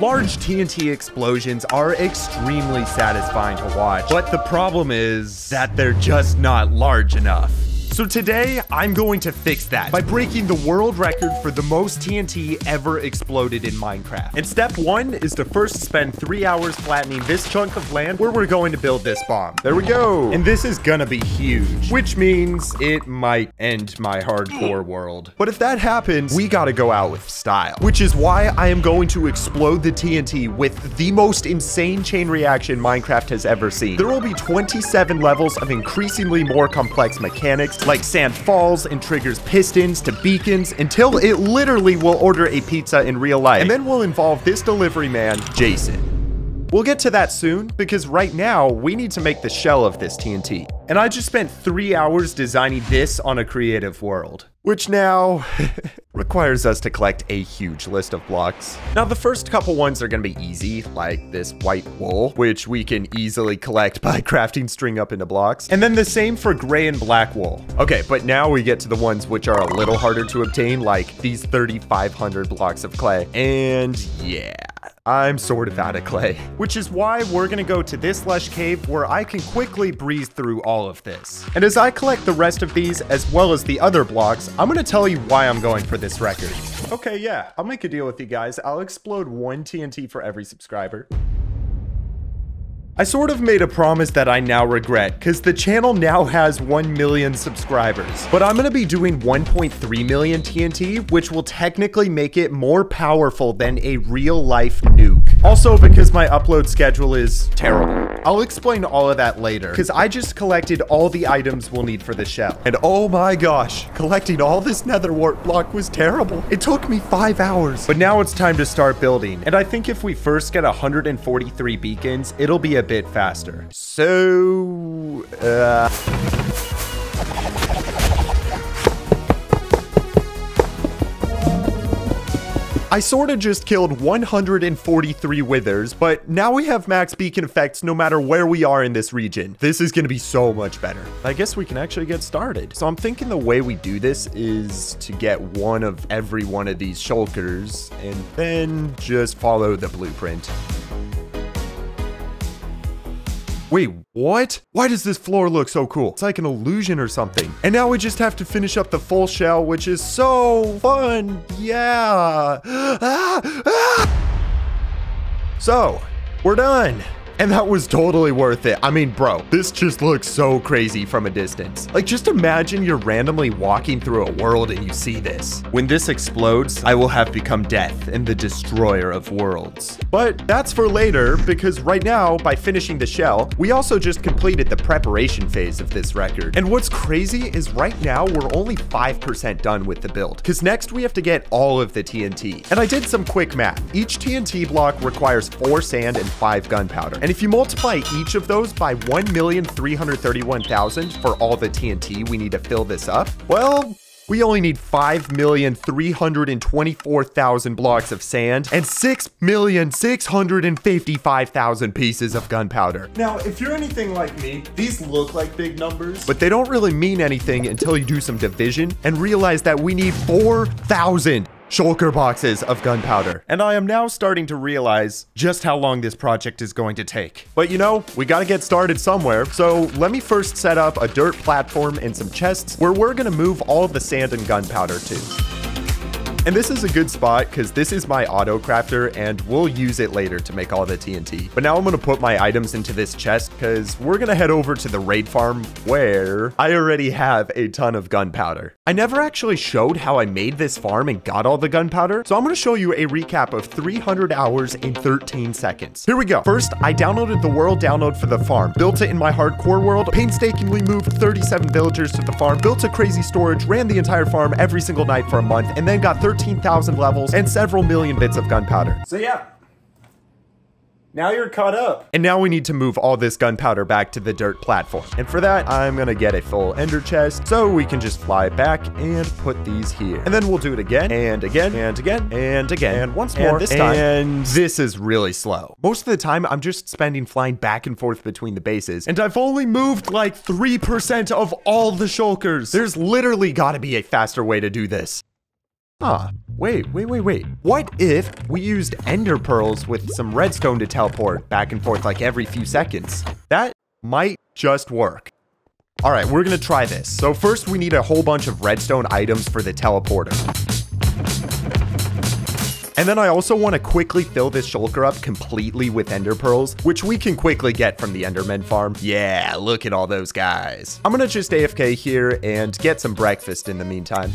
Large TNT explosions are extremely satisfying to watch, but the problem is that they're just not large enough. So today, I'm going to fix that by breaking the world record for the most TNT ever exploded in Minecraft. And step 1 is to first spend 3 hours flattening this chunk of land where we're going to build this bomb. There we go. And this is gonna be huge, which means it might end my hardcore world. But if that happens, we gotta go out with style, which is why I am going to explode the TNT with the most insane chain reaction Minecraft has ever seen. There will be 27 levels of increasingly more complex mechanics, like sand falls and triggers pistons to beacons until it literally will order a pizza in real life. And then we'll involve this delivery man, Jason. We'll get to that soon because right now we need to make the shell of this TNT. And I just spent 3 hours designing this on a creative world, which now requires us to collect a huge list of blocks. Now, the first couple ones are gonna be easy, like this white wool, which we can easily collect by crafting string up into blocks. And then the same for gray and black wool. Okay, but now we get to the ones which are a little harder to obtain, like these 3,500 blocks of clay. And yeah, I'm sort of out of clay, which is why we're gonna go to this lush cave where I can quickly breeze through all of this. And as I collect the rest of these, as well as the other blocks, I'm gonna tell you why I'm going for this record. Okay, yeah, I'll make a deal with you guys. I'll explode 1 TNT for every subscriber. I sort of made a promise that I now regret, because the channel now has 1 million subscribers. But I'm going to be doing 1.3 million TNT, which will technically make it more powerful than a real-life nuke. Also, because my upload schedule is terrible. I'll explain all of that later, because I just collected all the items we'll need for the shell. And oh my gosh, collecting all this nether wart block was terrible. It took me 5 hours. But now it's time to start building. And I think if we first get 143 beacons, it'll be a bit faster. So, I sorta just killed 143 withers, but now we have max beacon effects no matter where we are in this region. This is gonna be so much better. I guess we can actually get started. So I'm thinking the way we do this is to get one of every one of these shulkers and then just follow the blueprint. Wait, what? Why does this floor look so cool? It's like an illusion or something. And now we just have to finish up the full shell, which is so fun. Yeah. So, we're done. And that was totally worth it. I mean, bro, this just looks so crazy from a distance. Like, just imagine you're randomly walking through a world and you see this. When this explodes, I will have become death and the destroyer of worlds. But that's for later, because right now, by finishing the shell, we also just completed the preparation phase of this record. And what's crazy is right now, we're only 5% done with the build, because next we have to get all of the TNT. And I did some quick math. Each TNT block requires 4 sand and 5 gunpowder. And if you multiply each of those by 1,331,000 for all the TNT we need to fill this up, well, we only need 5,324,000 blocks of sand and 6,655,000 pieces of gunpowder. Now, if you're anything like me, these look like big numbers, but they don't really mean anything until you do some division and realize that we need 4,000 shulker boxes of gunpowder. And I am now starting to realize just how long this project is going to take. But you know, we gotta get started somewhere. So let me first set up a dirt platform and some chests where we're gonna move all of the sand and gunpowder to. And this is a good spot because this is my auto crafter and we'll use it later to make all the TNT. But now I'm going to put my items into this chest because we're going to head over to the raid farm where I already have a ton of gunpowder. I never actually showed how I made this farm and got all the gunpowder. So I'm going to show you a recap of 300 hours in 13 seconds. Here we go. First, I downloaded the world download for the farm, built it in my hardcore world, painstakingly moved 37 villagers to the farm, built a crazy storage, ran the entire farm every single night for a month, and then got 13,000 levels and several million bits of gunpowder. So yeah, now you're caught up. And now we need to move all this gunpowder back to the dirt platform. And for that, I'm gonna get a full ender chest so we can just fly back and put these here. And then we'll do it again and again and again and again and once more this time. And this is really slow. Most of the time, I'm just spending flying back and forth between the bases. And I've only moved like 3% of all the shulkers. There's literally gotta be a faster way to do this. Wait. What if we used ender pearls with some redstone to teleport back and forth like every few seconds? That might just work. All right, we're gonna try this. So first we need a whole bunch of redstone items for the teleporter. And then I also want to quickly fill this shulker up completely with ender pearls, which we can quickly get from the enderman farm. Yeah, look at all those guys. I'm gonna just AFK here and get some breakfast in the meantime.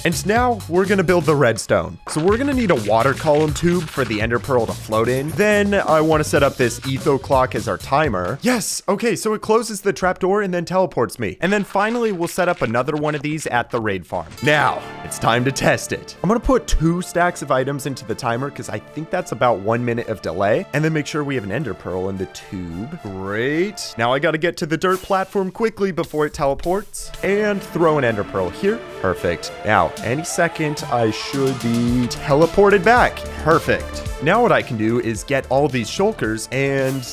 And now we're gonna build the redstone. So we're gonna need a water column tube for the ender pearl to float in. Then I wanna set up this etho clock as our timer. Yes, okay, so it closes the trapdoor and then teleports me. And then finally, we'll set up another one of these at the raid farm. Now, it's time to test it. I'm gonna put 2 stacks of items into the timer because I think that's about 1 minute of delay. And then make sure we have an ender pearl in the tube. Great. Now I gotta get to the dirt platform quickly before it teleports. And throw an ender pearl here. Perfect. Now, any second, I should be teleported back. Perfect. Now what I can do is get all these shulkers and...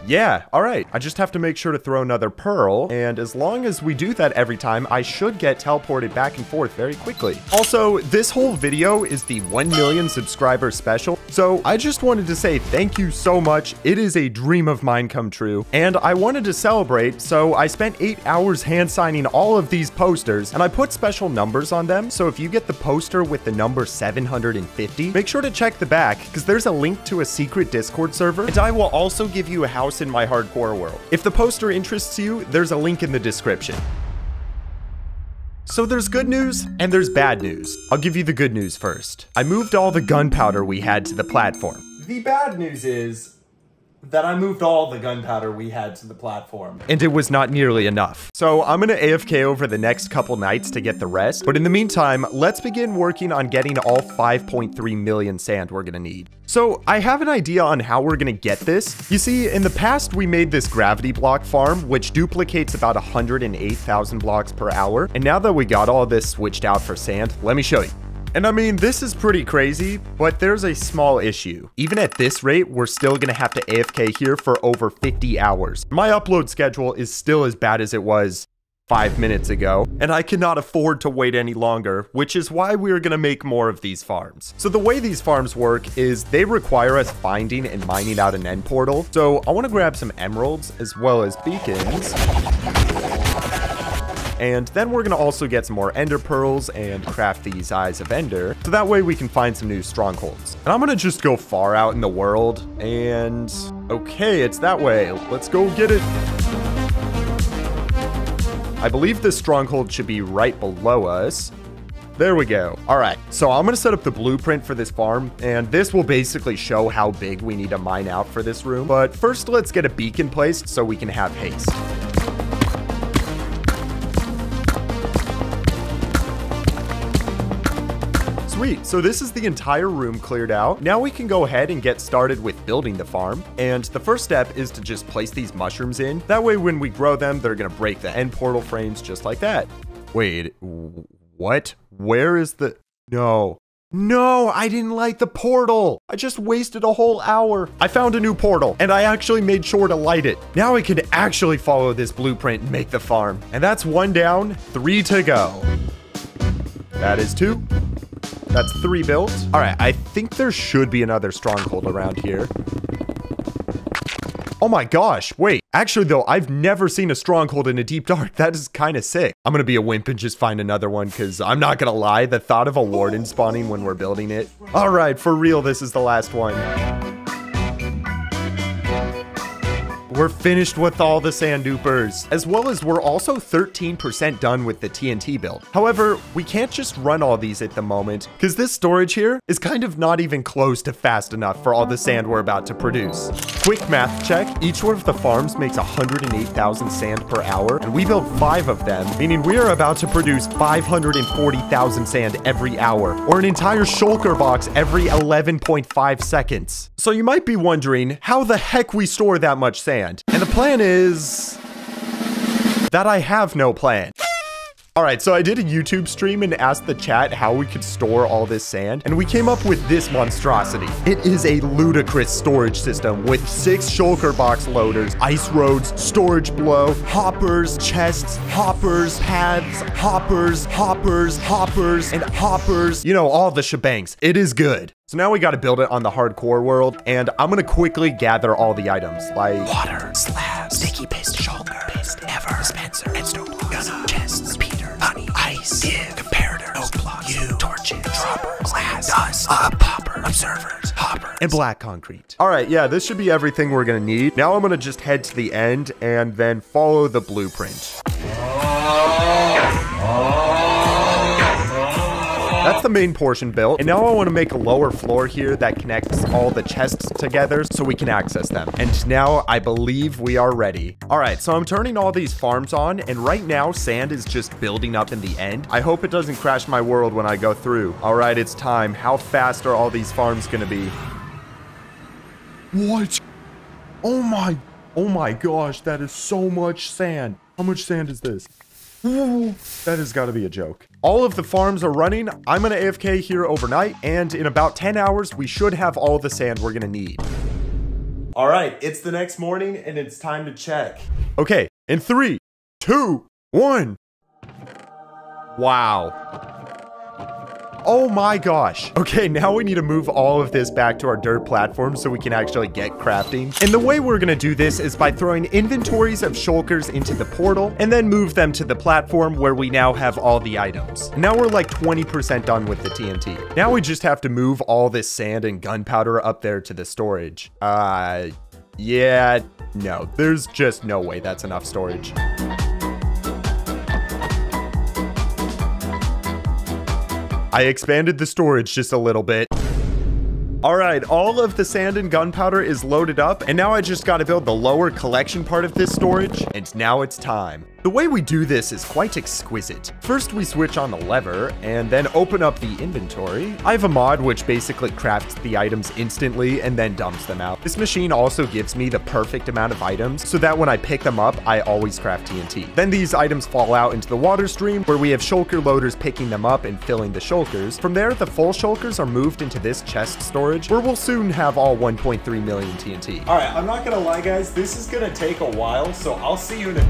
yeah, all right. I just have to make sure to throw another pearl, and as long as we do that every time, I should get teleported back and forth very quickly. Also, this whole video is the 1 million subscriber special, so I just wanted to say thank you so much. It is a dream of mine come true, and I wanted to celebrate, so I spent 8 hours hand signing all of these posters, and I put special numbers on them, so if you get the poster with the number 750, make sure to check the back, because there's a link to a secret Discord server, and I will also give you a house in my hardcore world. If the poster interests you, there's a link in the description. So there's good news and there's bad news. I'll give you the good news first. I moved all the gunpowder we had to the platform. The bad news is that I moved all the gunpowder we had to the platform. And it was not nearly enough. So I'm gonna AFK over the next couple nights to get the rest. But in the meantime, let's begin working on getting all 5.3 million sand we're gonna need. So I have an idea on how we're gonna get this. You see, in the past, we made this gravity block farm, which duplicates about 108,000 blocks per hour. And now that we got all this switched out for sand, let me show you. And I mean, this is pretty crazy, but there's a small issue. Even at this rate, we're still gonna have to AFK here for over 50 hours. My upload schedule is still as bad as it was 5 minutes ago, and I cannot afford to wait any longer, which is why we're gonna make more of these farms. So the way these farms work is they require us finding and mining out an end portal. So I wanna grab some emeralds as well as beacons. And then we're gonna also get some more ender pearls and craft these eyes of ender, so that way we can find some new strongholds. And I'm gonna just go far out in the world, and okay, it's that way. Let's go get it. I believe this stronghold should be right below us. There we go. All right, so I'm gonna set up the blueprint for this farm, and this will basically show how big we need to mine out for this room. But first, let's get a beacon placed so we can have haste. Sweet, so this is the entire room cleared out. Now we can go ahead and get started with building the farm. And the first step is to just place these mushrooms in. That way when we grow them, they're gonna break the end portal frames just like that. Wait, what? Where is the... No, I didn't light the portal. I just wasted a whole hour. I found a new portal and I actually made sure to light it. Now I can actually follow this blueprint and make the farm. And that's 1 down, 3 to go. That is 2. That's 3 built. All right, I think there should be another stronghold around here. Oh my gosh, wait. Actually though, I've never seen a stronghold in a deep dark. That is kind of sick. I'm gonna be a wimp and just find another one because I'm not gonna lie, the thought of a warden spawning when we're building it. All right, for real, this is the last one. We're finished with all the sand dupers, as well as we're also 13% done with the TNT build. However, we can't just run all these at the moment, because this storage here is kind of not even close to fast enough for all the sand we're about to produce. Quick math check, each one of the farms makes 108,000 sand per hour, and we built 5 of them, meaning we are about to produce 540,000 sand every hour, or an entire shulker box every 11.5 seconds. So you might be wondering how the heck we store that much sand. And the plan is that I have no plan. All right, so I did a YouTube stream and asked the chat how we could store all this sand, and we came up with this monstrosity. It is a ludicrous storage system with 6 shulker box loaders, ice roads, storage blow, hoppers, chests, hoppers, paths, hoppers, hoppers, hoppers, and hoppers. You know, all the shebangs. It is good. So now we got to build it on the hardcore world, and I'm going to quickly gather all the items, like water, slabs, sticky paste, shulker, paste, ever, dispenser, redstone blocks, gunna, chests, Peter, honey, ice, give, comparators, oak blocks, you, torches, droppers, glass, dust, popper, observers, hopper, and black concrete. All right, yeah, this should be everything we're going to need. Now I'm going to just head to the end and then follow the blueprint. That's the main portion built, and now I want to make a lower floor here that connects all the chests together so we can access them. And now I believe we are ready. All right, so I'm turning all these farms on, and right now sand is just building up in the end. I hope it doesn't crash my world when I go through. All right, it's time. How fast are all these farms gonna be? What? Oh my gosh, that is so much sand. How much sand is this? Ooh, that has got to be a joke. All of the farms are running. I'm going to AFK here overnight, and in about 10 hours, we should have all the sand we're going to need. All right, it's the next morning, and it's time to check. Okay, in 3, 2, 1. Wow. Oh my gosh. Okay, now we need to move all of this back to our dirt platform so we can actually get crafting. And the way we're gonna do this is by throwing inventories of shulkers into the portal and then move them to the platform where we now have all the items. Now we're like 20% done with the TNT. Now we just have to move all this sand and gunpowder up there to the storage. Yeah, no, there's just no way that's enough storage. I expanded the storage just a little bit. All right, all of the sand and gunpowder is loaded up, and now I just got to build the lower collection part of this storage, and now it's time. The way we do this is quite exquisite. First, we switch on the lever, and then open up the inventory. I have a mod which basically crafts the items instantly and then dumps them out. This machine also gives me the perfect amount of items, so that when I pick them up, I always craft TNT. Then these items fall out into the water stream, where we have shulker loaders picking them up and filling the shulkers. From there, the full shulkers are moved into this chest storage, where we'll soon have all 1.3 million TNT. All right, I'm not gonna lie, guys, this is gonna take a while, so I'll see you in a...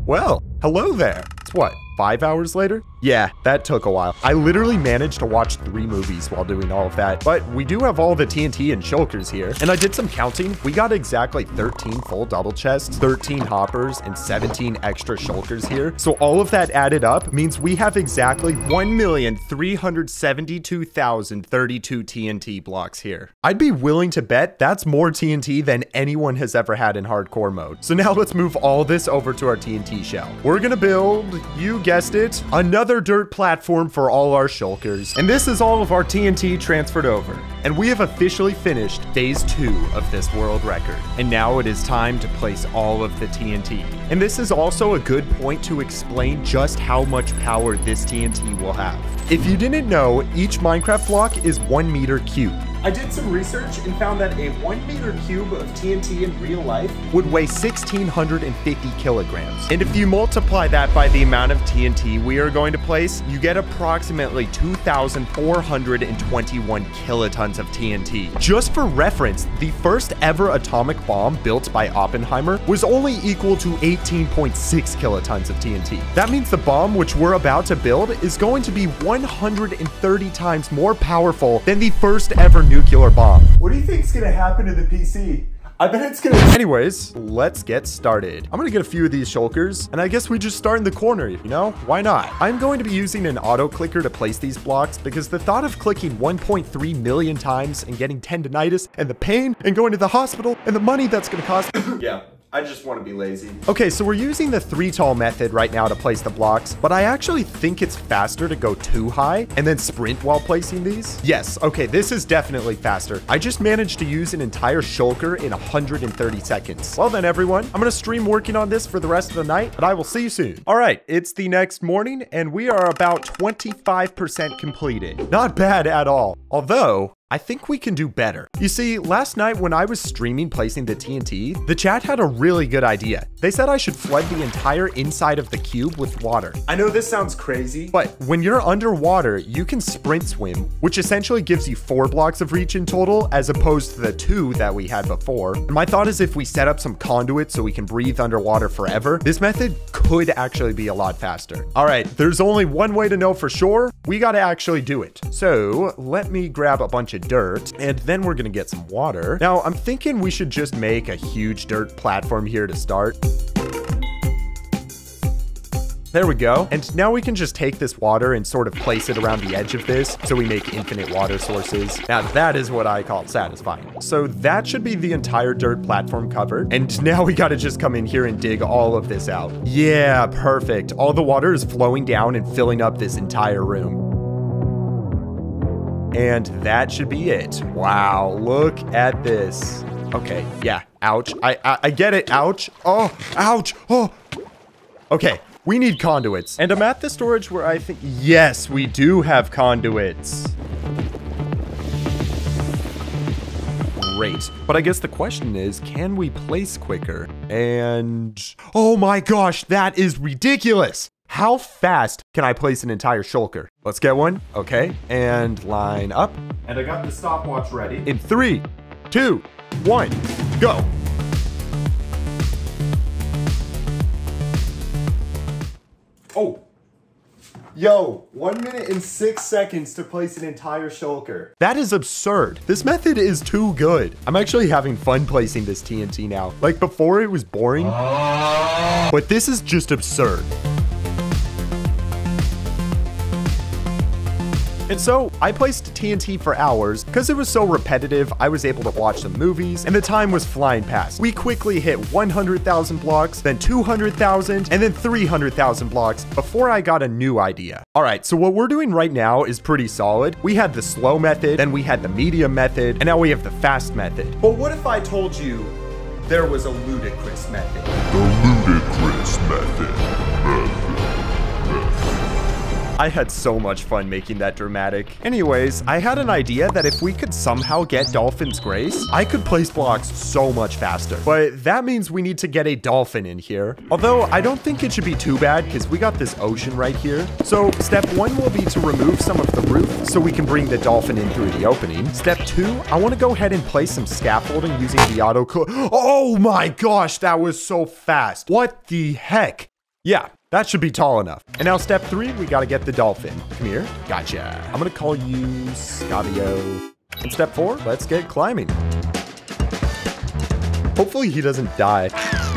Well, hello there. It's what, 5 hours later? Yeah, that took a while. I literally managed to watch 3 movies while doing all of that, but we do have all the TNT and shulkers here. And I did some counting. We got exactly 13 full double chests, 13 hoppers, and 17 extra shulkers here. So all of that added up means we have exactly 1,372,032 TNT blocks here. I'd be willing to bet that's more TNT than anyone has ever had in hardcore mode. So now let's move all this over to our TNT shell. We're gonna build, you guessed it, another dirt platform for all our shulkers. And this is all of our TNT transferred over. And we have officially finished phase 2 of this world record. And now it is time to place all of the TNT. And this is also a good point to explain just how much power this TNT will have. If you didn't know, each Minecraft block is 1 meter cubed. I did some research and found that a 1 meter cube of TNT in real life would weigh 1,650 kilograms. And if you multiply that by the amount of TNT we are going to place, you get approximately 2,421 kilotons of TNT. Just for reference, the first ever atomic bomb built by Oppenheimer was only equal to 18.6 kilotons of TNT. That means the bomb which we're about to build is going to be 130 times more powerful than the first ever nuclear bomb. What do you think is gonna happen to the PC? I bet it's gonna... Anyways, let's get started. I'm gonna get a few of these shulkers, and I guess we just start in the corner, you know? Why not? I'm going to be using an auto clicker to place these blocks because the thought of clicking 1.3 million times and getting tendinitis and the pain and going to the hospital and the money that's gonna cost... Yeah. I just want to be lazy. Okay, so we're using the 3 tall method right now to place the blocks, but I actually think it's faster to go too high and then sprint while placing these. Yes, okay, this is definitely faster. I just managed to use an entire shulker in 130 seconds. Well then, everyone, I'm gonna stream working on this for the rest of the night, but I will see you soon. All right, it's the next morning, and we are about 25% completed. Not bad at all, although I think we can do better. You see, last night when I was streaming placing the TNT, the chat had a really good idea. They said I should flood the entire inside of the cube with water. I know this sounds crazy, but when you're underwater, you can sprint swim, which essentially gives you 4 blocks of reach in total, as opposed to the 2 that we had before. And my thought is if we set up some conduits so we can breathe underwater forever, this method could actually be a lot faster. All right, there's only one way to know for sure. We got to actually do it. So let me grab a bunch of dirt, and then we're gonna get some water. Now, I'm thinking we should just make a huge dirt platform here to start. There we go. And now we can just take this water and sort of place it around the edge of this so we make infinite water sources. Now that is what I call satisfying. So that should be the entire dirt platform covered. And now we gotta just come in here and dig all of this out. Yeah, perfect. All the water is flowing down and filling up this entire room. And that should be it. Wow, look at this. Okay, yeah, ouch. I get it, ouch. Oh, ouch, oh. Okay. We need conduits. And I'm at the storage where I think, yes, we do have conduits. Great. But I guess the question is, can we place quicker? And, oh my gosh, that is ridiculous. How fast can I place an entire shulker? Let's get one. Okay, and line up. And I got the stopwatch ready. In 3, 2, 1, go. Oh, yo, 1 minute and 6 seconds to place an entire shulker. That is absurd. This method is too good. I'm actually having fun placing this TNT now. Like before it was boring, but this is just absurd. And so I placed TNT for hours. Because it was so repetitive, I was able to watch some movies and the time was flying past. We quickly hit 100,000 blocks, then 200,000, and then 300,000 blocks before I got a new idea. All right, so what we're doing right now is pretty solid. We had the slow method, then we had the medium method, and now we have the fast method. But what if I told you there was a ludicrous method? The ludicrous method. I had so much fun making that dramatic. Anyways, I had an idea that if we could somehow get Dolphin's Grace, I could place blocks so much faster. But that means we need to get a dolphin in here. Although I don't think it should be too bad because we got this ocean right here. So step 1 will be to remove some of the roof so we can bring the dolphin in through the opening. Step 2, I want to go ahead and place some scaffolding using the auto. Oh my gosh, that was so fast. What the heck? Yeah. That should be tall enough. And now step 3, we gotta get the dolphin. Come here. Gotcha. I'm gonna call you Scabio. And step 4, let's get climbing. Hopefully he doesn't die.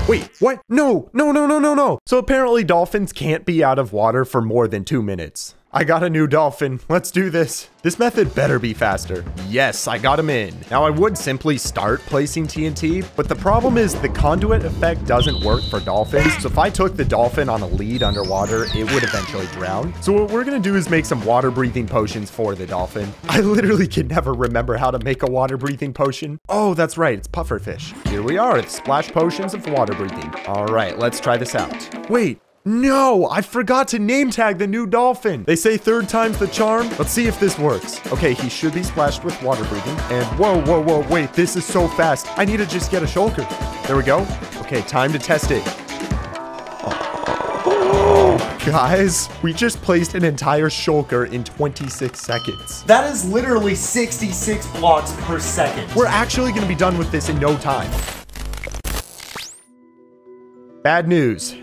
Wait, what? No, no, no, no, no, no. So apparently dolphins can't be out of water for more than 2 minutes. I got a new dolphin. Let's do this. This method better be faster. Yes, I got him in. Now I would simply start placing TNT, but the problem is the conduit effect doesn't work for dolphins. So if I took the dolphin on a lead underwater, it would eventually drown. So what we're gonna do is make some water breathing potions for the dolphin. I literally can never remember how to make a water breathing potion. Oh, that's right, it's pufferfish. Here we are, it's splash potions of water breathing. All right, let's try this out. Wait. No, I forgot to name tag the new dolphin. They say 3rd time's the charm. Let's see if this works. Okay, he should be splashed with water breathing. And whoa, whoa, whoa, wait, this is so fast. I need to just get a shulker. There we go. Okay, time to test it. Oh, guys, we just placed an entire shulker in 26 seconds. That is literally 66 blocks per second. We're actually gonna be done with this in no time. Bad news.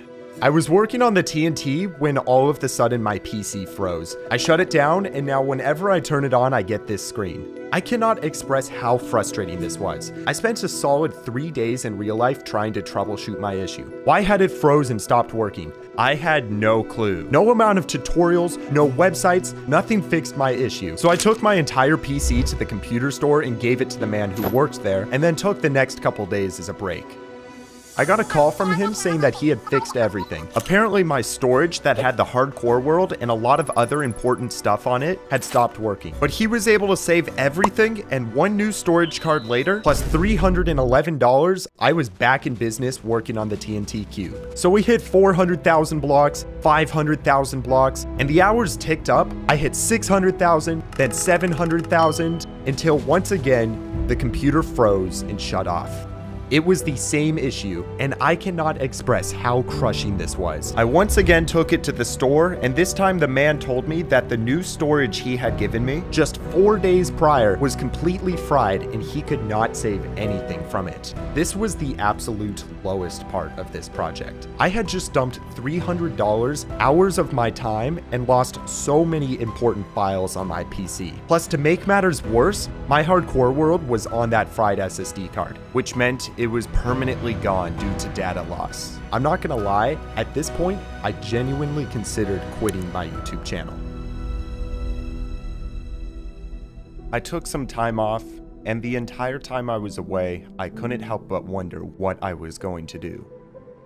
I was working on the TNT when all of a sudden my PC froze. I shut it down, and now whenever I turn it on, I get this screen. I cannot express how frustrating this was. I spent a solid 3 days in real life trying to troubleshoot my issue. Why had it froze and stopped working? I had no clue. No amount of tutorials, no websites, nothing fixed my issue. So I took my entire PC to the computer store and gave it to the man who worked there, and then took the next couple days as a break. I got a call from him saying that he had fixed everything. Apparently my storage that had the hardcore world and a lot of other important stuff on it had stopped working. But he was able to save everything, and 1 new storage card later, plus $311, I was back in business working on the TNT cube. So we hit 400,000 blocks, 500,000 blocks, and the hours ticked up. I hit 600,000, then 700,000, until once again, the computer froze and shut off. It was the same issue, and I cannot express how crushing this was. I once again took it to the store, and this time the man told me that the new storage he had given me just 4 days prior was completely fried and he could not save anything from it. This was the absolute lowest part of this project. I had just dumped $300, hours of my time, and lost so many important files on my PC. Plus, to make matters worse, my hardcore world was on that fried SSD card, which meant it was permanently gone due to data loss. I'm not gonna lie, at this point, I genuinely considered quitting my YouTube channel. I took some time off, and the entire time I was away, I couldn't help but wonder what I was going to do.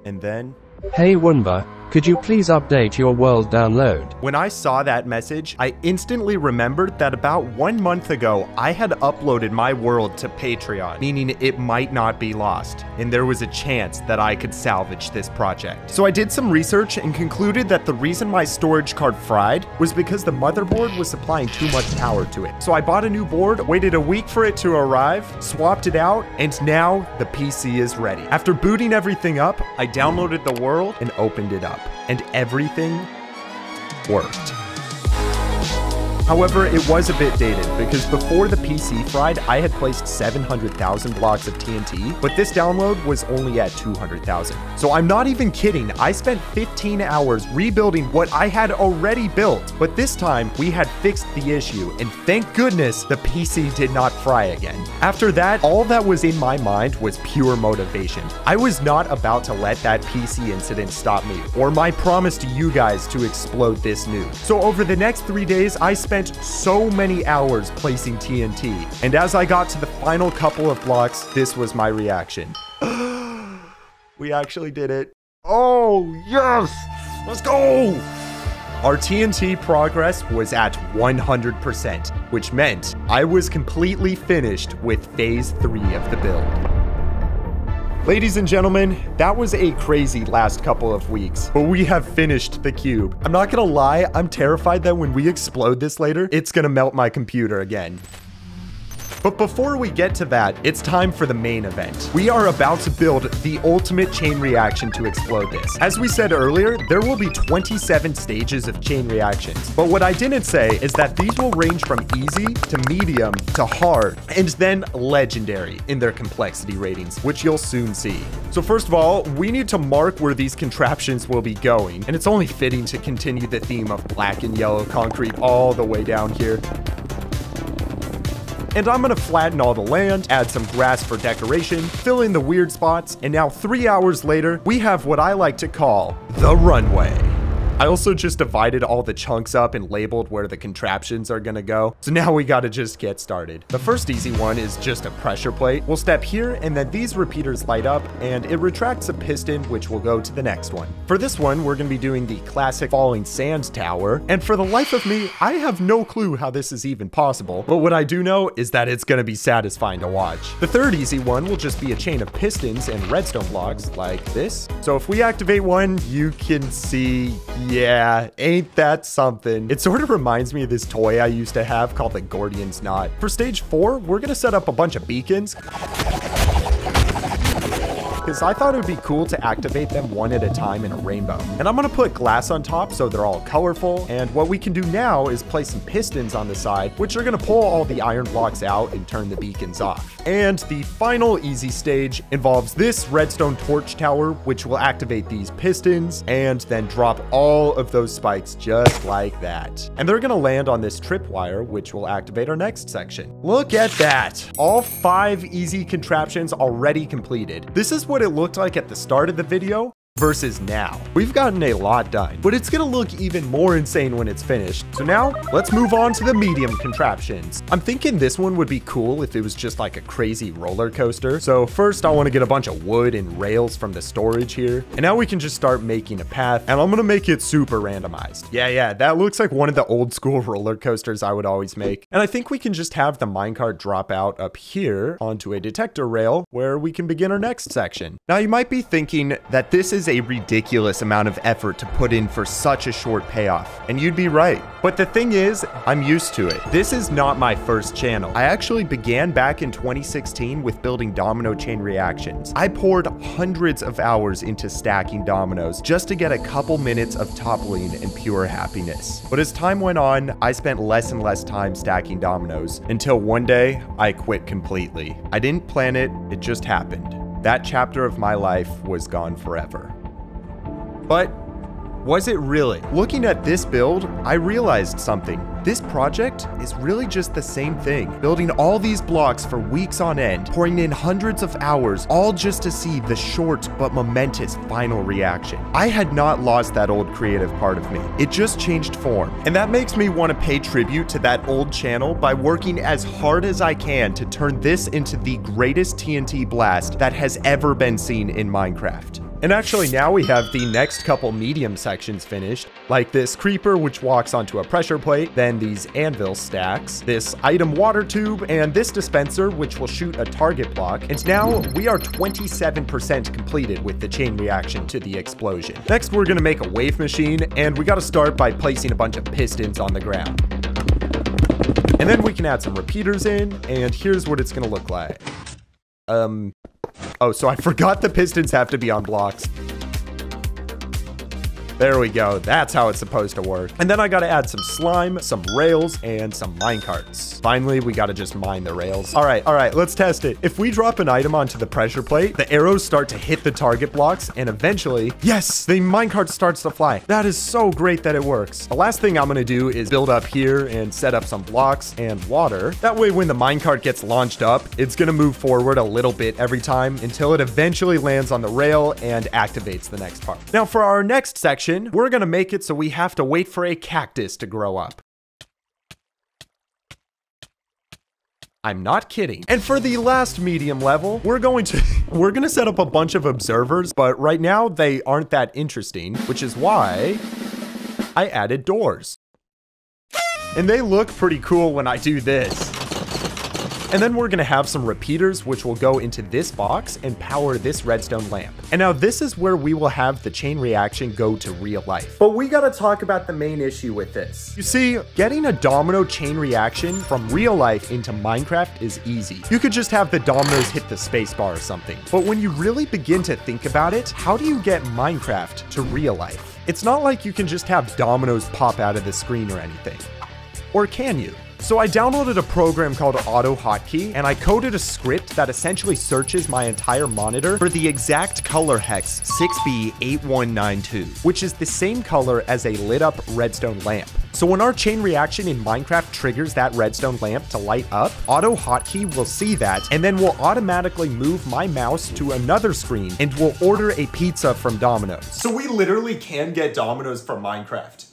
And then... Hey Wunba, could you please update your world download? When I saw that message, I instantly remembered that about 1 month ago, I had uploaded my world to Patreon, meaning it might not be lost, and there was a chance that I could salvage this project. So I did some research and concluded that the reason my storage card fried was because the motherboard was supplying too much power to it. So I bought a new board, waited a week for it to arrive, swapped it out, and now the PC is ready. After booting everything up, I downloaded the world and opened it up, and everything worked. However, it was a bit dated because before the PC fried, I had placed 700,000 blocks of TNT, but this download was only at 200,000. So I'm not even kidding, I spent 15 hours rebuilding what I had already built, but this time we had fixed the issue, and thank goodness the PC did not fry again. After that, all that was in my mind was pure motivation. I was not about to let that PC incident stop me, or my promise to you guys to explode this nuke. So over the next 3 days, I spent so many hours placing TNT, and as I got to the final couple of blocks, this was my reaction. We actually did it. Oh, yes! Let's go! Our TNT progress was at 100%, which meant I was completely finished with phase 3 of the build. Ladies and gentlemen, that was a crazy last couple of weeks, but we have finished the cube. I'm not gonna lie, I'm terrified that when we explode this later, it's gonna melt my computer again. But before we get to that, it's time for the main event. We are about to build the ultimate chain reaction to explode this. As we said earlier, there will be 27 stages of chain reactions. But what I didn't say is that these will range from easy to medium to hard, and then legendary in their complexity ratings, which you'll soon see. So first of all, we need to mark where these contraptions will be going, and it's only fitting to continue the theme of black and yellow concrete all the way down here. And I'm gonna flatten all the land, add some grass for decoration, fill in the weird spots, and now 3 hours later, we have what I like to call the runway. I also just divided all the chunks up and labeled where the contraptions are gonna go. So now we gotta just get started. The first easy one is just a pressure plate. We'll step here and then these repeaters light up and it retracts a piston which will go to the next one. For this one, we're gonna be doing the classic falling sand tower. And for the life of me, I have no clue how this is even possible. But what I do know is that it's gonna be satisfying to watch. The third easy one will just be a chain of pistons and redstone blocks like this. So if we activate one, you can see, yeah, ain't that something? It sort of reminds me of this toy I used to have called the Gordian's Knot. For stage 4, we're gonna set up a bunch of beacons, because I thought it would be cool to activate them one at a time in a rainbow. And I'm gonna put glass on top so they're all colorful. And what we can do now is place some pistons on the side, which are gonna pull all the iron blocks out and turn the beacons off. And the final easy stage involves this redstone torch tower, which will activate these pistons and then drop all of those spikes just like that. And they're gonna land on this tripwire, which will activate our next section. Look at that. All 5 easy contraptions already completed. This is what it looked like at the start of the video versus now. We've gotten a lot done, but it's gonna look even more insane when it's finished. So now, let's move on to the medium contraptions. I'm thinking this one would be cool if it was just like a crazy roller coaster. So first, I wanna get a bunch of wood and rails from the storage here. And now we can just start making a path, and I'm gonna make it super randomized. Yeah, that looks like one of the old school roller coasters I would always make. And I think we can just have the minecart drop out up here onto a detector rail where we can begin our next section. Now, you might be thinking that this is is a ridiculous amount of effort to put in for such a short payoff. And you'd be right. But the thing is, I'm used to it. This is not my first channel. I actually began back in 2016 with building domino chain reactions. I poured hundreds of hours into stacking dominoes just to get a couple minutes of toppling and pure happiness. But as time went on, I spent less and less time stacking dominoes until one day I quit completely. I didn't plan it, it just happened. That chapter of my life was gone forever. But was it really? Looking at this build, I realized something. This project is really just the same thing. Building all these blocks for weeks on end, pouring in hundreds of hours, all just to see the short but momentous final reaction. I had not lost that old creative part of me. It just changed form. And that makes me want to pay tribute to that old channel by working as hard as I can to turn this into the greatest TNT blast that has ever been seen in Minecraft. And actually now we have the next couple medium sections finished, like this creeper which walks onto a pressure plate, then these anvil stacks, this item water tube, and this dispenser which will shoot a target block. And now we are 27% completed with the chain reaction to the explosion. Next we're gonna make a wave machine, and we gotta start by placing a bunch of pistons on the ground. And then we can add some repeaters in, and here's what it's gonna look like. Oh, so I forgot the pistons have to be on blocks. There we go. That's how it's supposed to work. And then I gotta add some slime, some rails, and some minecarts. Finally, we gotta just mine the rails. All right, let's test it. If we drop an item onto the pressure plate, the arrows start to hit the target blocks, and eventually, yes, the minecart starts to fly. That is so great that it works. The last thing I'm gonna do is build up here and set up some blocks and water. That way, when the minecart gets launched up, it's gonna move forward a little bit every time until it eventually lands on the rail and activates the next part. Now, for our next section, we're gonna make it so we have to wait for a cactus to grow up. I'm not kidding. And for the last medium level, we're gonna set up a bunch of observers, but right now they aren't that interesting, which is why I added doors. And they look pretty cool when I do this. And then we're gonna have some repeaters which will go into this box and power this redstone lamp. And now this is where we will have the chain reaction go to real life. But we gotta talk about the main issue with this. You see, getting a domino chain reaction from real life into Minecraft is easy. You could just have the dominoes hit the spacebar or something. But when you really begin to think about it, how do you get Minecraft to real life? It's not like you can just have dominoes pop out of the screen or anything. Or can you? So I downloaded a program called AutoHotkey, and I coded a script that essentially searches my entire monitor for the exact color hex 6B8192, which is the same color as a lit up redstone lamp. So when our chain reaction in Minecraft triggers that redstone lamp to light up, AutoHotkey will see that and then will automatically move my mouse to another screen and will order a pizza from Domino's. So we literally can get Domino's from Minecraft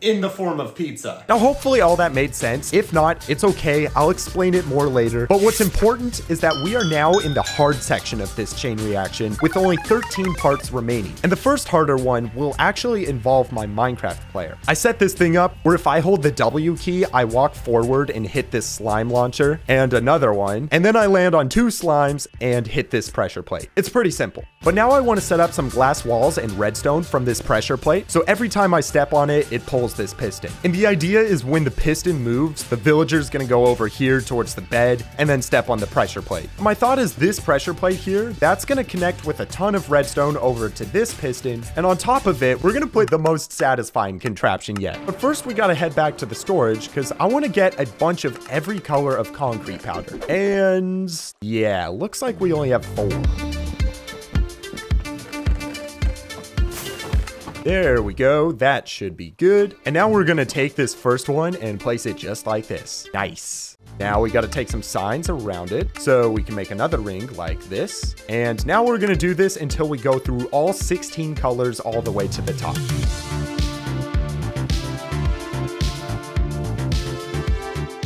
in the form of pizza. Now, hopefully all that made sense. If not, it's okay. I'll explain it more later. But what's important is that we are now in the hard section of this chain reaction with only 13 parts remaining. And the first harder one will actually involve my Minecraft player. I set this thing up where if I hold the W key, I walk forward and hit this slime launcher and another one. And then I land on 2 slimes and hit this pressure plate. It's pretty simple. But now I want to set up some glass walls and redstone from this pressure plate. So every time I step on it, it pulls this piston. And the idea is when the piston moves, the villager's gonna go over here towards the bed and then step on the pressure plate. My thought is this pressure plate here, that's gonna connect with a ton of redstone over to this piston, and on top of it, we're gonna put the most satisfying contraption yet. But first we gotta head back to the storage because I wanna get a bunch of every color of concrete powder. And yeah, looks like we only have 4. There we go, that should be good. And now we're gonna take this first one and place it just like this. Nice. Now we gotta take some signs around it so we can make another ring like this. And now we're gonna do this until we go through all 16 colors all the way to the top.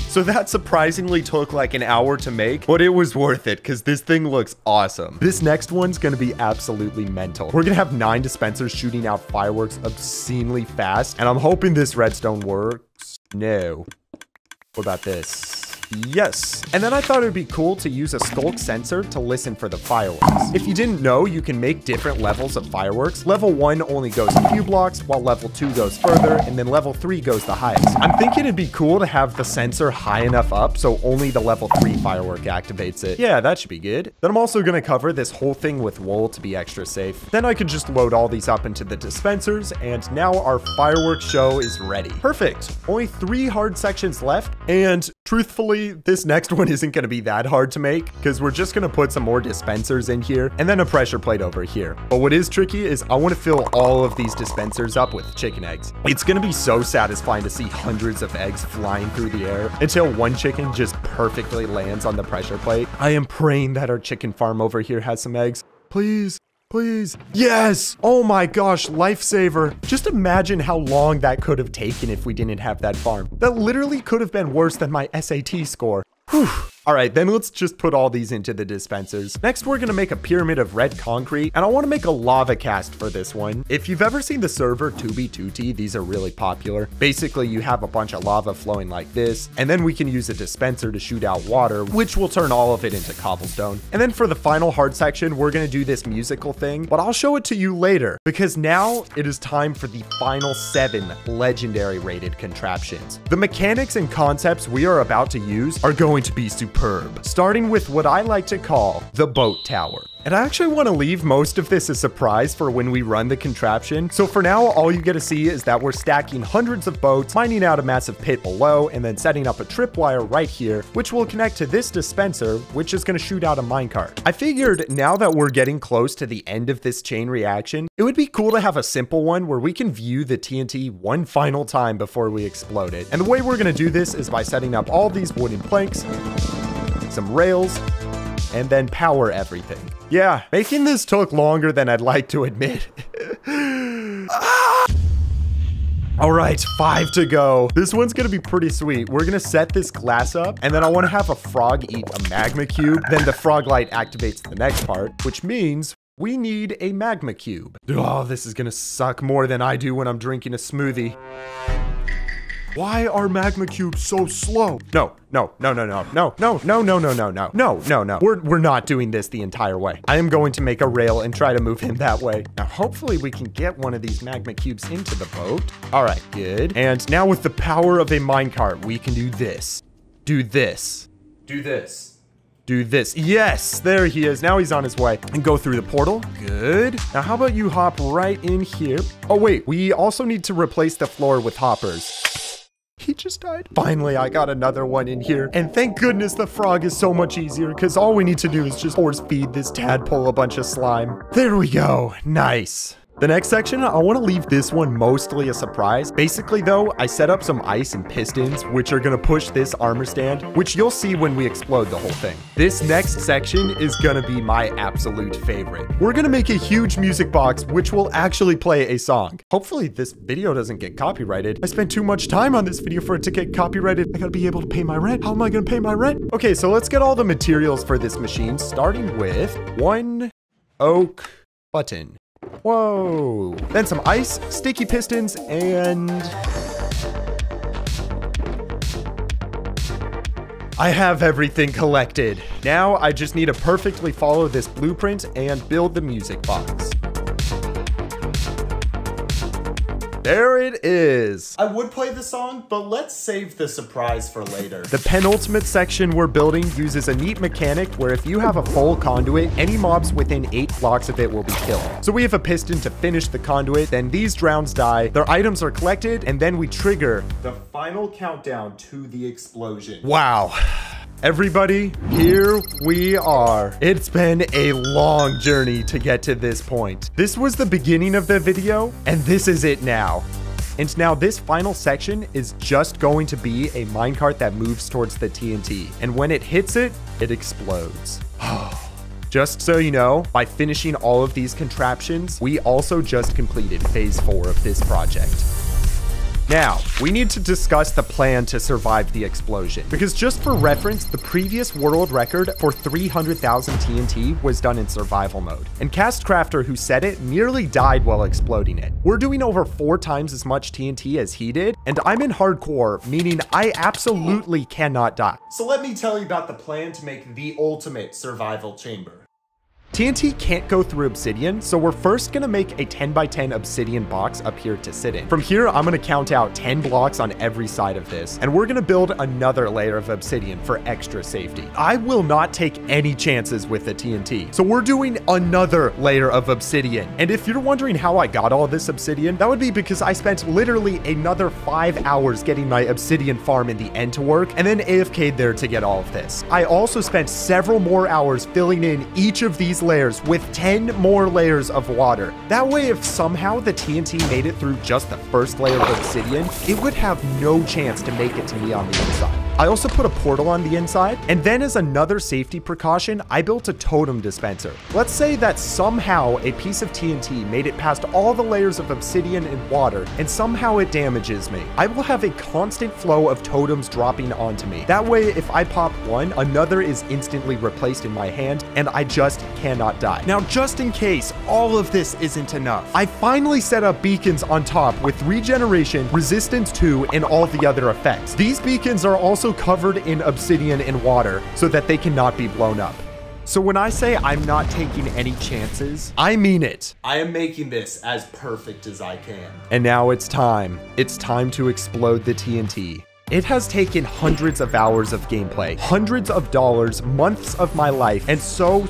So that surprisingly took like an hour to make, but it was worth it because this thing looks awesome. This next one's gonna be absolutely mental. We're gonna have 9 dispensers shooting out fireworks obscenely fast, and I'm hoping this redstone works. No. What about this? Yes. And then I thought it would be cool to use a skulk sensor to listen for the fireworks. If you didn't know, you can make different levels of fireworks. Level 1 only goes a few blocks, while level 2 goes further, and then level 3 goes the highest. I'm thinking it'd be cool to have the sensor high enough up so only the level 3 firework activates it. Yeah, that should be good. Then I'm also going to cover this whole thing with wool to be extra safe. Then I can just load all these up into the dispensers, and now our fireworks show is ready. Perfect. Only 3 hard sections left, and truthfully, this next one isn't going to be that hard to make because we're just going to put some more dispensers in here and then a pressure plate over here. But what is tricky is I want to fill all of these dispensers up with chicken eggs. It's going to be so satisfying to see hundreds of eggs flying through the air until one chicken just perfectly lands on the pressure plate. I am praying that our chicken farm over here has some eggs. Please. Please. Yes. Oh my gosh, lifesaver. Just imagine how long that could have taken if we didn't have that farm. That literally could have been worse than my SAT score. Whew. All right, then let's just put all these into the dispensers. Next, we're gonna make a pyramid of red concrete, and I wanna make a lava cast for this one. If you've ever seen the server 2B2T, these are really popular. Basically, you have a bunch of lava flowing like this, and then we can use a dispenser to shoot out water, which will turn all of it into cobblestone. And then for the final hard section, we're gonna do this musical thing, but I'll show it to you later, because now it is time for the final 7 legendary rated contraptions. The mechanics and concepts we are about to use are going to be superb, starting with what I like to call the boat tower. And I actually want to leave most of this a surprise for when we run the contraption. So for now, all you get to see is that we're stacking hundreds of boats, mining out a massive pit below, and then setting up a tripwire right here, which will connect to this dispenser, which is going to shoot out a minecart. I figured now that we're getting close to the end of this chain reaction, it would be cool to have a simple one where we can view the TNT one final time before we explode it. And the way we're going to do this is by setting up all these wooden planks, some rails, and then power everything. Yeah, making this took longer than I'd like to admit. All right, 5 to go. This one's gonna be pretty sweet. We're gonna set this glass up, and then I wanna have a frog eat a magma cube. Then the frog light activates the next part, which means we need a magma cube. Oh, this is gonna suck more than I do when I'm drinking a smoothie. Why are magma cubes so slow? No. We're not doing this the entire way. I am going to make a rail and try to move him that way. Now, hopefully we can get one of these magma cubes into the boat. All right, good. And now with the power of a minecart, we can do this. Do this. Do this. Do this. Yes, there he is. Now he's on his way. And go through the portal. Good. Now, how about you hop right in here? Oh, wait. We also need to replace the floor with hoppers. He just died. Finally, I got another one in here. And thank goodness the frog is so much easier because all we need to do is just force feed this tadpole a bunch of slime. There we go. Nice. The next section, I want to leave this one mostly a surprise. Basically though, I set up some ice and pistons, which are going to push this armor stand, which you'll see when we explode the whole thing. This next section is going to be my absolute favorite. We're going to make a huge music box, which will actually play a song. Hopefully this video doesn't get copyrighted. I spent too much time on this video for it to get copyrighted. I gotta be able to pay my rent. How am I going to pay my rent? Okay, so let's get all the materials for this machine, starting with 1 oak button. Whoa. Then some ice, sticky pistons, and I have everything collected. Now I just need to perfectly follow this blueprint and build the music box. There it is. I would play the song, but let's save the surprise for later. The penultimate section we're building uses a neat mechanic where if you have a full conduit, any mobs within 8 blocks of it will be killed. So we have a piston to finish the conduit, then these drowns die, their items are collected, and then we trigger the final countdown to the explosion. Wow. Everybody, here we are. It's been a long journey to get to this point. This was the beginning of the video, and this is it now. And now this final section is just going to be a minecart that moves towards the TNT. And when it hits it, it explodes. Just so you know, by finishing all of these contraptions, we also just completed phase 4 of this project. Now, we need to discuss the plan to survive the explosion. Because just for reference, the previous world record for 300,000 TNT was done in survival mode. And Castcrafter, who said it, nearly died while exploding it. We're doing over 4 times as much TNT as he did, and I'm in hardcore, meaning I absolutely cannot die. So let me tell you about the plan to make the ultimate survival chamber. TNT can't go through obsidian, so we're first gonna make a 10 by 10 obsidian box up here to sit in. From here, I'm gonna count out 10 blocks on every side of this, and we're gonna build another layer of obsidian for extra safety. I will not take any chances with the TNT, so we're doing another layer of obsidian. And if you're wondering how I got all this obsidian, that would be because I spent literally another 5 hours getting my obsidian farm in the end to work, and then AFK'd there to get all of this. I also spent several more hours filling in each of these layers with 10 more layers of water. That way, if somehow the TNT made it through just the first layer of obsidian, it would have no chance to make it to me on the inside. I also put a portal on the inside, and then as another safety precaution, I built a totem dispenser. Let's say that somehow a piece of TNT made it past all the layers of obsidian and water, and somehow it damages me. I will have a constant flow of totems dropping onto me. That way, if I pop one, another is instantly replaced in my hand, and I just cannot die. Now, just in case all of this isn't enough, I finally set up beacons on top with regeneration, resistance 2, and all the other effects. These beacons are also covered in obsidian and water so that they cannot be blown up. So when I say I'm not taking any chances, I mean it. I am making this as perfect as I can. And now it's time. It's time to explode the TNT. It has taken hundreds of hours of gameplay, hundreds of dollars, months of my life, and so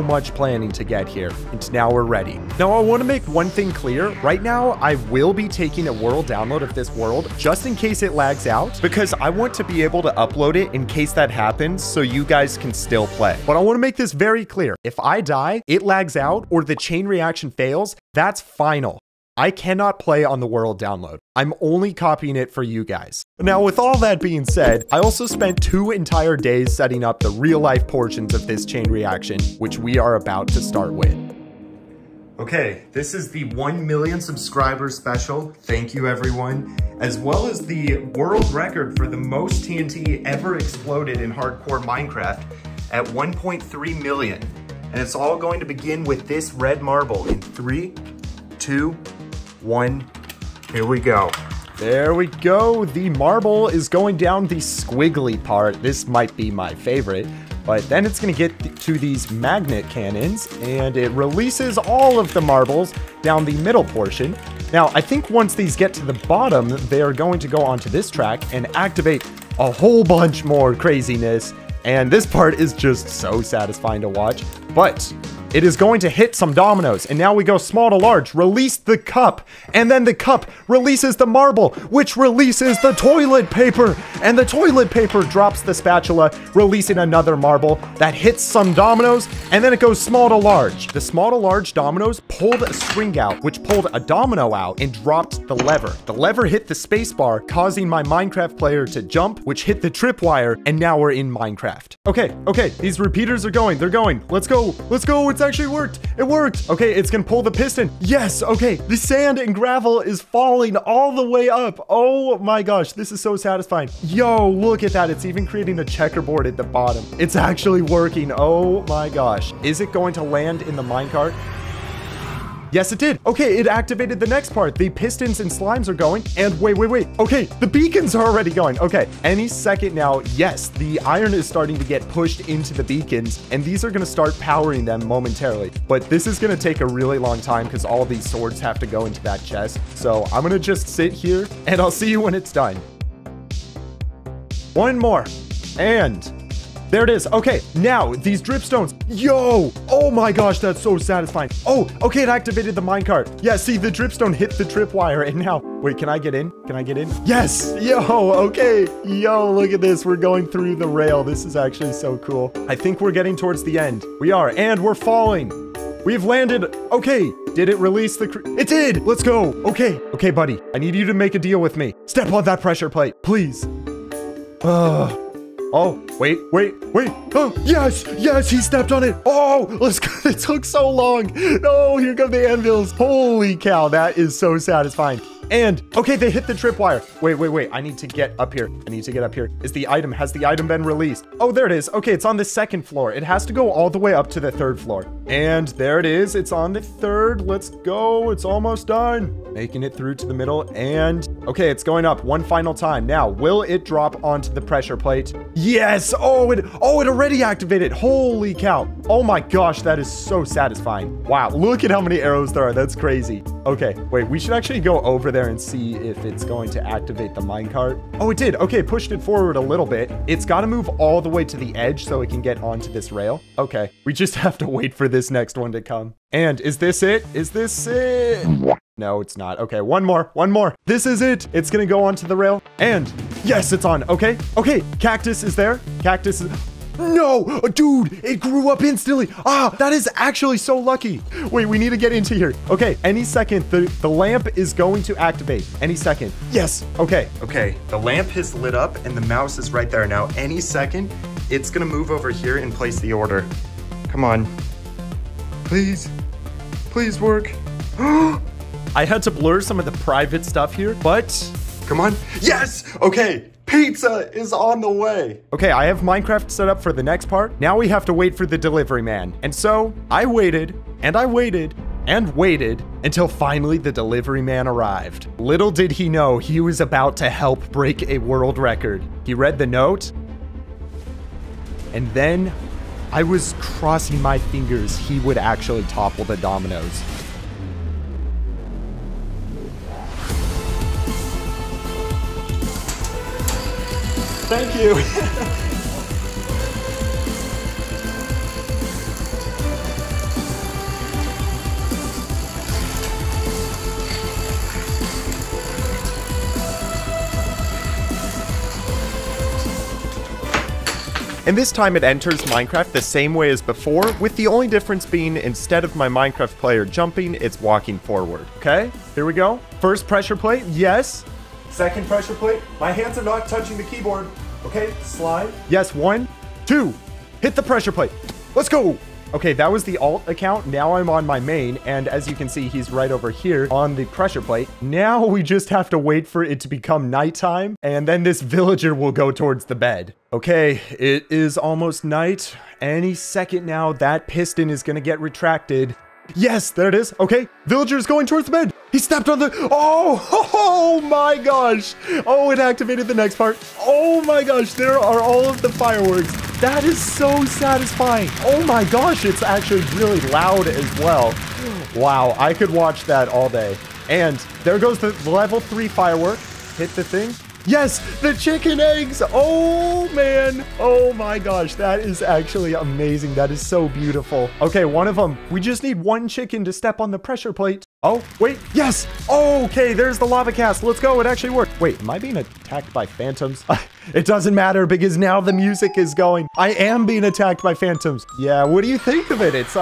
much planning to get here. And now we're ready. Now, I want to make one thing clear. Right now, I will be taking a world download of this world just in case it lags out, because I want to be able to upload it in case that happens so you guys can still play. But I want to make this very clear. If I die, it lags out, or the chain reaction fails, that's final. I cannot play on the world download. I'm only copying it for you guys. Now, with all that being said, I also spent 2 entire days setting up the real-life portions of this chain reaction, which we are about to start with. Okay, this is the 1 million subscribers special. Thank you, everyone. As well as the world record for the most TNT ever exploded in hardcore Minecraft at 1.3 million. And it's all going to begin with this red marble in 3, 2, 1, here we go. There we go. The marble is going down the squiggly part. This might be my favorite, but then it's gonna get to these magnet cannons and it releases all of the marbles down the middle portion. Now, I think once these get to the bottom, they are going to go onto this track and activate a whole bunch more craziness. And this part is just so satisfying to watch, but it is going to hit some dominoes, and now we go small to large, release the cup, and then the cup releases the marble, which releases the toilet paper, and the toilet paper drops the spatula, releasing another marble that hits some dominoes, and then it goes small to large. The small to large dominoes pulled a string out, which pulled a domino out and dropped the lever. The lever hit the space bar, causing my Minecraft player to jump, which hit the tripwire, and now we're in Minecraft. Okay, these repeaters are going, they're going. Let's go, it's actually worked. It worked. Okay, it's gonna pull the piston. Yes, okay. The sand and gravel is falling all the way up. Oh my gosh, this is so satisfying. Yo, look at that. It's even creating a checkerboard at the bottom. It's actually working. Oh my gosh. Is it going to land in the minecart? Yes, it did. Okay, it activated the next part. The pistons and slimes are going. And wait. Okay, the beacons are already going. Okay, any second now, yes, the iron is starting to get pushed into the beacons, and these are going to start powering them momentarily. But this is going to take a really long time because all of these swords have to go into that chest. So I'm going to just sit here, and I'll see you when it's done. One more. And there it is. Okay, now these dripstones. Yo, oh my gosh, that's so satisfying. Oh, okay, it activated the minecart. Yeah, see, the dripstone hit the tripwire, and now, wait, can I get in? Can I get in? Yes, yo, okay. Yo, look at this. We're going through the rail. This is actually so cool. I think we're getting towards the end. We are, and we're falling. We've landed. Okay, did it release the it did. Let's go. Okay, buddy, I need you to make a deal with me. Step on that pressure plate, please. Oh, wait. Oh, yes, he stepped on it. Oh, let's go. It took so long. No, here come the anvils. Holy cow, that is so satisfying. And, okay, they hit the tripwire. Wait. I need to get up here. Has the item been released? Oh, there it is. Okay, it's on the second floor. It has to go all the way up to the third floor. And there it is. It's on the third. Let's go. It's almost done. Making it through to the middle. And, okay, it's going up one final time. Now, will it drop onto the pressure plate? Yes. Oh, it already activated. Holy cow. Oh my gosh, that is so satisfying. Wow, look at how many arrows there are. That's crazy. Okay, wait, we should actually go over there and see if it's going to activate the minecart. Oh, it did. Okay, pushed it forward a little bit. It's got to move all the way to the edge so it can get onto this rail. Okay, we just have to wait for this next one to come. And is this it? No, it's not. Okay, one more. This is it. It's gonna go onto the rail. And yes, it's on. Okay, cactus is there. No, dude, it grew up instantly. Ah, that is actually so lucky. Wait, we need to get into here. Okay, any second, the lamp is going to activate. Any second. Yes, okay, the lamp has lit up and the mouse is right there. Now, any second, it's gonna move over here and place the order. Come on. Please work. I had to blur some of the private stuff here, but come on. Yes, okay. Pizza is on the way. Okay, I have Minecraft set up for the next part. Now we have to wait for the delivery man. And so I waited and I waited and waited until finally the delivery man arrived. Little did he know he was about to help break a world record. He read the note, and then I was crossing my fingers he would actually topple the dominoes. Thank you. And this time it enters Minecraft the same way as before, with the only difference being instead of my Minecraft player jumping, it's walking forward. Okay, here we go. First pressure plate, yes. Second pressure plate. My hands are not touching the keyboard. Okay, slide. Yes, 1, 2. Hit the pressure plate. Let's go. Okay, that was the alt account. Now I'm on my main, and as you can see, he's right over here on the pressure plate. Now we just have to wait for it to become nighttime, and then this villager will go towards the bed. Okay, it is almost night. Any second now, that piston is gonna get retracted. Yes, there it is. Okay, villager's going towards the bed. He stepped on the... Oh my gosh. Oh, it activated the next part. Oh my gosh, there are all of the fireworks. That is so satisfying. Oh my gosh, it's actually really loud as well. Wow, I could watch that all day. And there goes the level 3 firework. Hit the thing. Yes, the chicken eggs. Oh, man. Oh, my gosh. That is actually amazing. That is so beautiful. Okay, one of them. We just need one chicken to step on the pressure plate. Oh, wait. Yes. Okay, there's the lava cast. Let's go. It actually worked. Wait, am I being attacked by phantoms? It doesn't matter because now the music is going. I am being attacked by phantoms. Yeah, what do you think of it? It's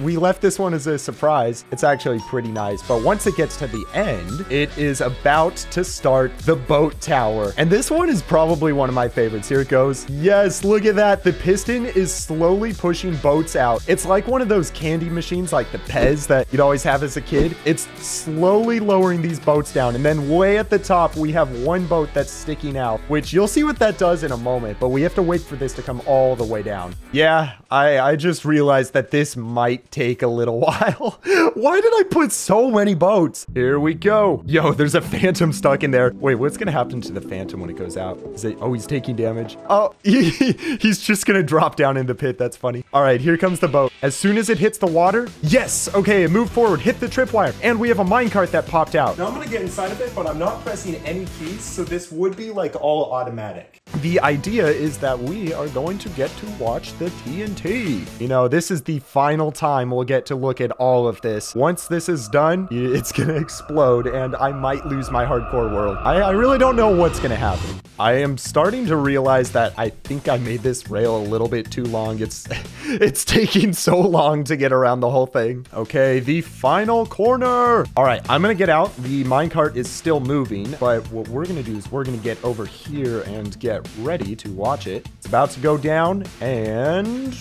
we left this one as a surprise. It's actually pretty nice. But once it gets to the end, it is about to start the boat tower. And this one is probably one of my favorites. Here it goes. Yes, look at that. The piston is slowly pushing boats out. It's like one of those candy machines like the Pez that you'd always have as a kid. It's slowly lowering these boats down. And then way at the top, we have one boat that's sticking out, which you'll see what that does in a moment, but we have to wait for this to come all the way down. Yeah, I just realized that this might take a little while. Why did I put so many boats? Here we go. Yo, there's a phantom stuck in there. Wait, what's gonna happen to the phantom when it goes out? Is it, oh, he's taking damage. Oh, he's just gonna drop down in the pit. That's funny. All right, here comes the boat. As soon as it hits the water, yes, okay, it moved forward, hit the tripwire, and we have a minecart that popped out. Now I'm gonna get inside of it, but I'm not pressing any keys, so this would be like all automatic. The idea is that we are going to get to watch the TNT. You know, this is the final time we'll get to look at all of this. Once this is done, it's gonna explode and I might lose my hardcore world. I really don't know what's gonna happen. I am starting to realize that I think I made this rail a little bit too long. It's taking so long to get around the whole thing. Okay, the final corner. All right, I'm gonna get out. The minecart is still moving, but what we're gonna do is we're gonna get over here and get ready to watch it. It's about to go down, and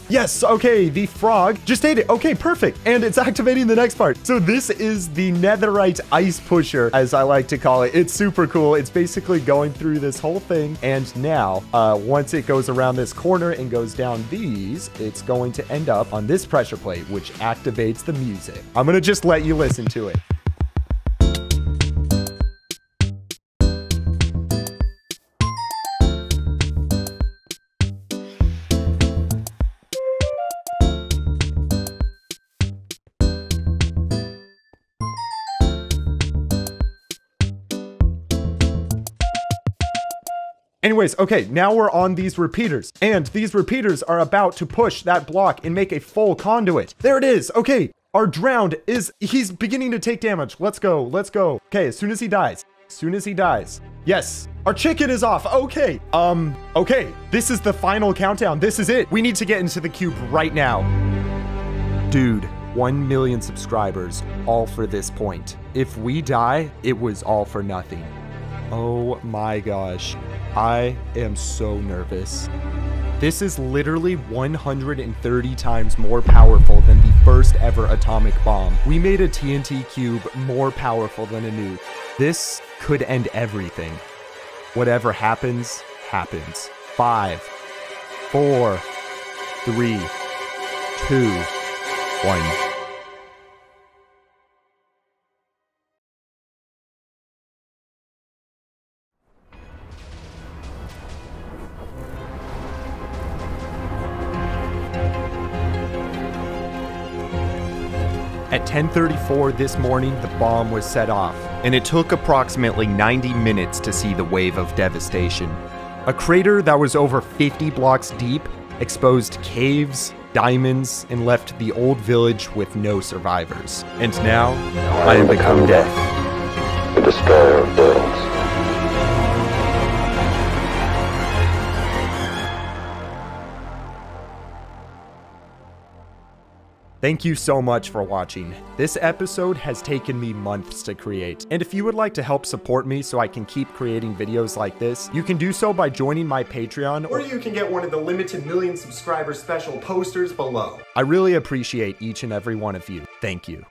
Yes, okay, the frog just ate it. Okay, perfect. And it's activating the next part. So this is the netherite ice pusher, as I like to call it. It's super cool. It's basically going through this whole thing. And now, once it goes around this corner and goes down these, it's going to end up on this pressure plate, which activates the music. I'm gonna just let you listen to it. Anyways, okay, now we're on these repeaters, and these repeaters are about to push that block and make a full conduit. There it is. Okay, our drowned he's beginning to take damage. Let's go, let's go. Okay, as soon as he dies, yes, our chicken is off. Okay, okay, this is the final countdown. This is it. We need to get into the cube right now. Dude, 1 million subscribers, all for this point. If we die, it was all for nothing. Oh my gosh. I am so nervous. This is literally 130 times more powerful than the first ever atomic bomb. We made a TNT cube more powerful than a nuke. This could end everything. Whatever happens, happens. 5, 4, 3, 2, 1. At 10:34 this morning, the bomb was set off, and it took approximately 90 minutes to see the wave of devastation. A crater that was over 50 blocks deep exposed caves, diamonds, and left the old village with no survivors. And now, I have become death. The destroyer of worlds. Thank you so much for watching. This episode has taken me months to create, and if you would like to help support me so I can keep creating videos like this, you can do so by joining my Patreon, or you can get one of the limited million subscriber special posters below. I really appreciate each and every one of you. Thank you.